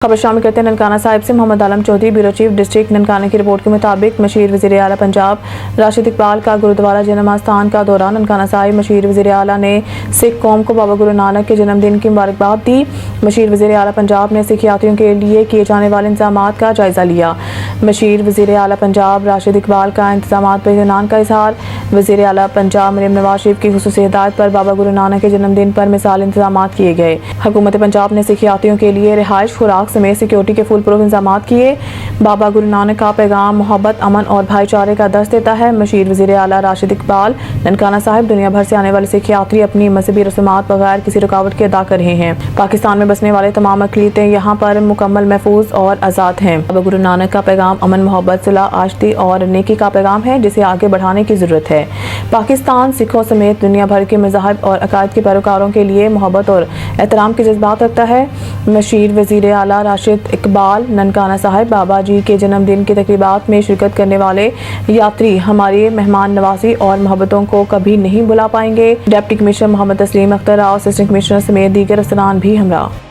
خبر شامل کرتے ہیں ننکانہ صاحب سے Muhammad Alam Chaudhry bureau chief district Nankana کی رپورٹ کے مطابق مشیر وزیر اعلیٰ پنجاب راشد اقبال کا گرودوارہ جنماستان کا دورہ ننکانہ صاحب مشیر وزیر اعلیٰ نے سکھ قوم کو بابا گرو نانک کے جنم دن کی مبارکباد دی۔ مشیر وزیر اعلیٰ پنجاب نے سکھ یاتریوں کے لیے کیے جانے والے انتظامات کا جائزہ لیا۔ مشیر وزیر اعلیٰ پنجاب راشد اقبال کا انتظامات پر اطمینان کا اظہار۔ وزیر اعلیٰ پنجاب مریم نواز شریف کی خصوصی ہدایت پر بابا گرو نانک کے جنم دن پر مثال انتظامات کیے گئے۔ حکومت پنجاب نے سکھ یاتریوں کے لیے رہائش، خوراک سمیت سیکیورٹی کے فل پروف انتظامات کیے۔ بابا گرو نانک کا پیغام محبت، امن اور بھائی چارے کا درس دیتا ہے۔ مشیر وزیر اعلیٰ راشد اقبال ننکانہ صاحب دنیا بھر سے آنے والے سکھ یاتری اپنی مذہبی رسومات بغیر کسی رکاوٹ کے ادا کر رہے ہیں۔ پاکستان میں بسنے والے تمام اقلیتیں یہاں پر مکمل محفوظ اور آزاد ہیں۔ بابا گرو نانک کا پیغام امن، محبت، صلح، آشتی اور نیکی کا پیغام ہے جسے آگے بڑھانے کی ضرورت ہے۔ پاکستان سکھوں سمیت دنیا بھر کے مذاہب اور عقائد کے پیروکاروں کے لیے محبت اور احترام کے جذبات رکھتا ہے۔ مشیر وزیر اعلیٰ راشد اقبال ننکانہ صاحب بابا جی کے جنم دن کی تقریبات میں شرکت کرنے والے یاتری ہماری مہمان نوازی اور محبتوں کو کبھی نہیں بھلا پائیں گے۔ ڈپٹی کمشنر محمد تسلیم اختر راؤ، اسسٹنٹ کمشنر سمیت دیگر افسران بھی ہمراہ۔